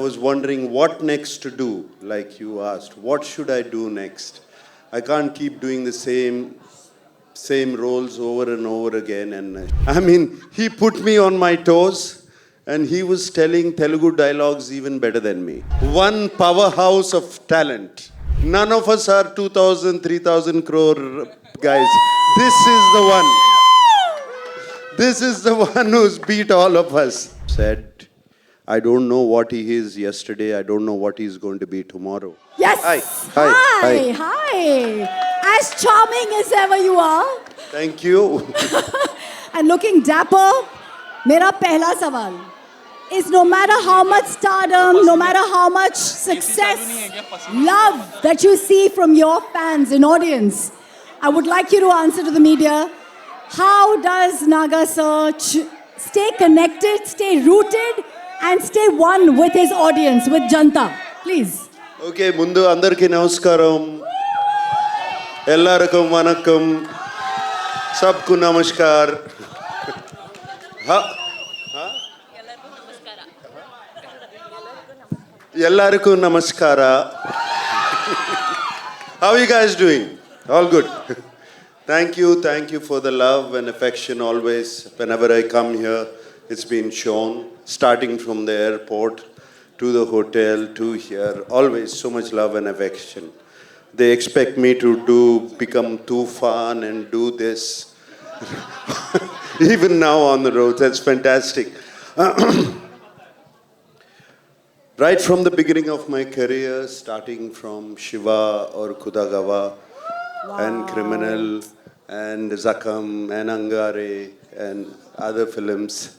was wondering what next to do, like you asked. What should I do next? I can't keep doing the same roles over and over again. And I mean, he put me on my toes, and he was telling Telugu dialogues even better than me. One powerhouse of talent. None of us are 2,000, 3,000 crore guys. This is the one. This is the one who's beat all of us. Said, I don't know what he is yesterday. I don't know what he's going to be tomorrow. Yes. Hi. As charming as ever you are. Thank you. And looking dapper. Mera pehla sawal is no matter how much stardom, no matter how much success, love that you see from your fans and audience, I would like you to answer to the media. How does Naga sir stay connected, stay rooted, and stay one with his audience, with Janta? Please. Okay, mundu andarki namaskaram. Ellarkum vanakkam. Sabku namaskar. Ellarkum namaskara. How are you guys doing? All good. Thank you for the love and affection always. Whenever I come here, it's been shown, starting from the airport to the hotel to here, always so much love and affection. They expect me to become Tufan and do this. Even now on the road, that's fantastic. Right from the beginning of my career, starting from Shiva or Kudagawa, and Criminal, and Zakam, and Angare, and other films.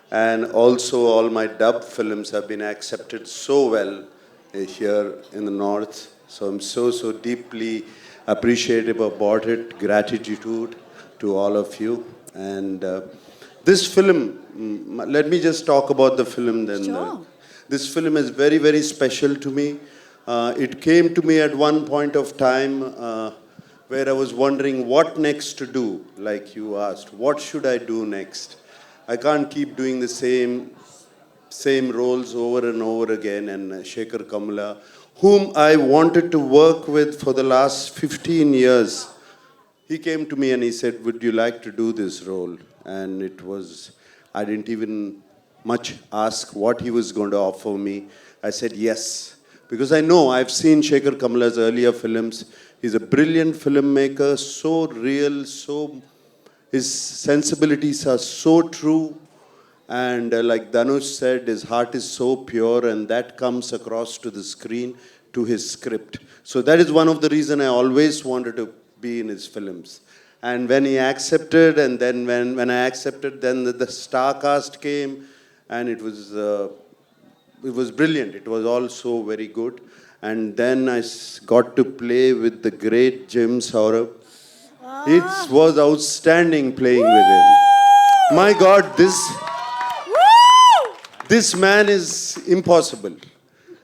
And also all my dub films have been accepted so well here in the North. So I'm so deeply appreciative about it. Gratitude to all of you. And this film, let me just talk about the film then. Sure. This film is very, very special to me. It came to me at one point of time where I was wondering what next to do, like you asked. What should I do next? I can't keep doing the same roles over and over again. And Shekhar Kamala, whom I wanted to work with for the last 15 years, he came to me and he said, would you like to do this role? And it was, I didn't even much ask what he was going to offer me. I said yes, because I know I've seen Shekhar Kamala's earlier films. He's a brilliant filmmaker, so real, his sensibilities are so true. And like Dhanush said, his heart is so pure, and that comes across to the screen, to his script. So that is one of the reasons I always wanted to be in his films. And when he accepted, and then when I accepted, then the star cast came, and it was brilliant. It was also very good. And then I got to play with the great Jim Saurabh. It was outstanding playing with him. My God, this man is impossible.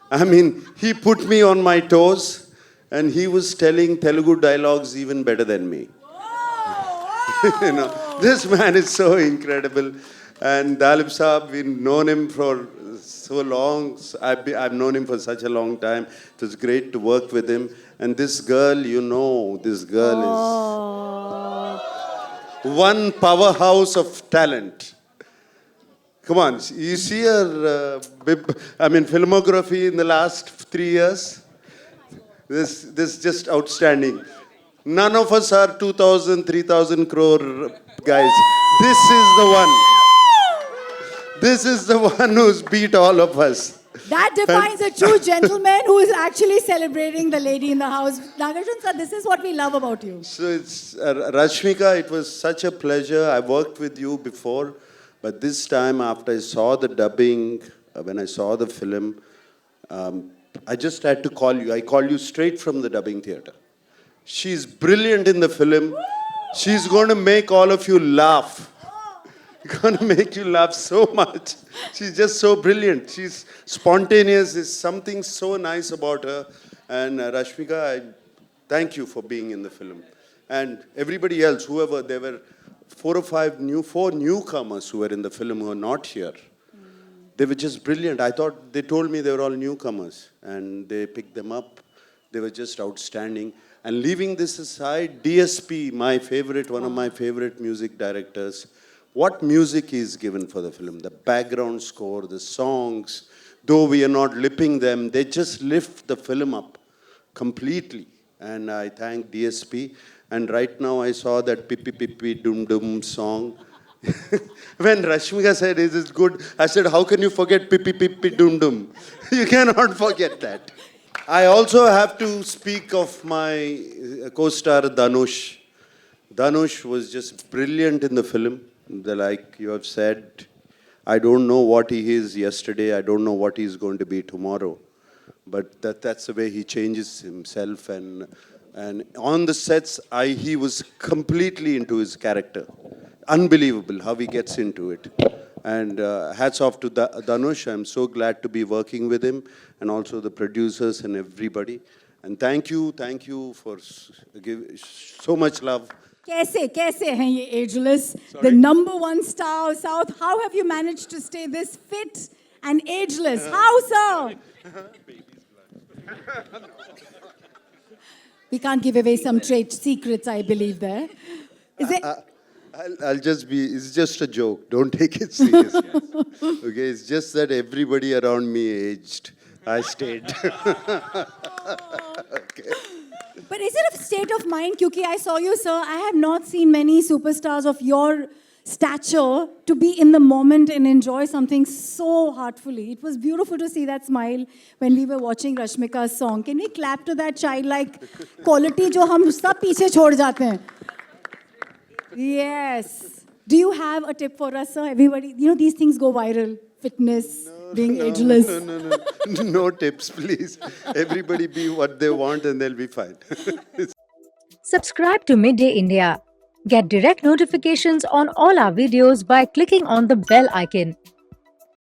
I mean, he put me on my toes, and he was telling Telugu dialogues even better than me. You know, this man is so incredible. And Dalip Saab, we've known him for so long. I've known him for such a long time. It was great to work with him. And this girl, this girl is one powerhouse of talent. Come on, you see her, filmography in the last 3 years? This is just outstanding. None of us are 2,000, 3,000 crore guys. This is the one. This is the one who's beat all of us. That defines a true gentleman who is actually celebrating the lady in the house. Nagarjun sir, this is what we love about you. So it's Rashmika, it was such a pleasure. I worked with you before, but this time after I saw the dubbing, when I saw the film, I just had to call you. I called you straight from the dubbing theater. She's brilliant in the film. She's going to make all of you laugh. Going to make you laugh so much. She's just so brilliant. She's spontaneous. There's something so nice about her. And Rashmika, I thank you for being in the film. And everybody else, whoever, there were four newcomers who were in the film who are not here. They were just brilliant. I thought, they told me they were all newcomers, and they picked them up. They were just outstanding. And leaving this aside, DSP, my favorite, one of my favorite music directors, what music he's given for the film, the background score, the songs, though we are not lipping them, they just lift the film up completely. And I thank DSP. And right now I saw that Pippi Pippi Dum Dum song. When Rashmika said, is it good? I said, how can you forget Pippi Pippi Dum Dum? You cannot forget that. I also have to speak of my co-star Dhanush. Dhanush was just brilliant in the film. Like you have said, I don't know what he is yesterday. I don't know what he's going to be tomorrow. But that's the way he changes himself. And on the sets, he was completely into his character. Unbelievable how he gets into it. And hats off to Dhanush. I'm so glad to be working with him, and also the producers and everybody. And thank you for giving so much love. कैसे हैं ये ageless? The #1 star of South. How have you managed to stay this fit and ageless? How, sir? We can't give away some trade secrets, I believe there. Is it? I'll just be, it's just a joke. Don't take it serious. Okay, it's just that everybody around me aged. I stayed. Okay. But is it a state of mind? Because I saw you, sir. I have not seen many superstars of your stature to be in the moment and enjoy something so heartfully. It was beautiful to see that smile when we were watching Rashmika's song. Can we clap to that childlike quality जो हम सब पीछे छोड़ जाते हैं? Yes. Do you have a tip for us, sir? Everybody, you know, these things go viral. Fitness, being ageless. No tips, please. Everybody be what they want and they'll be fine. Subscribe to Midday India. Get direct notifications on all our videos by clicking on the bell icon.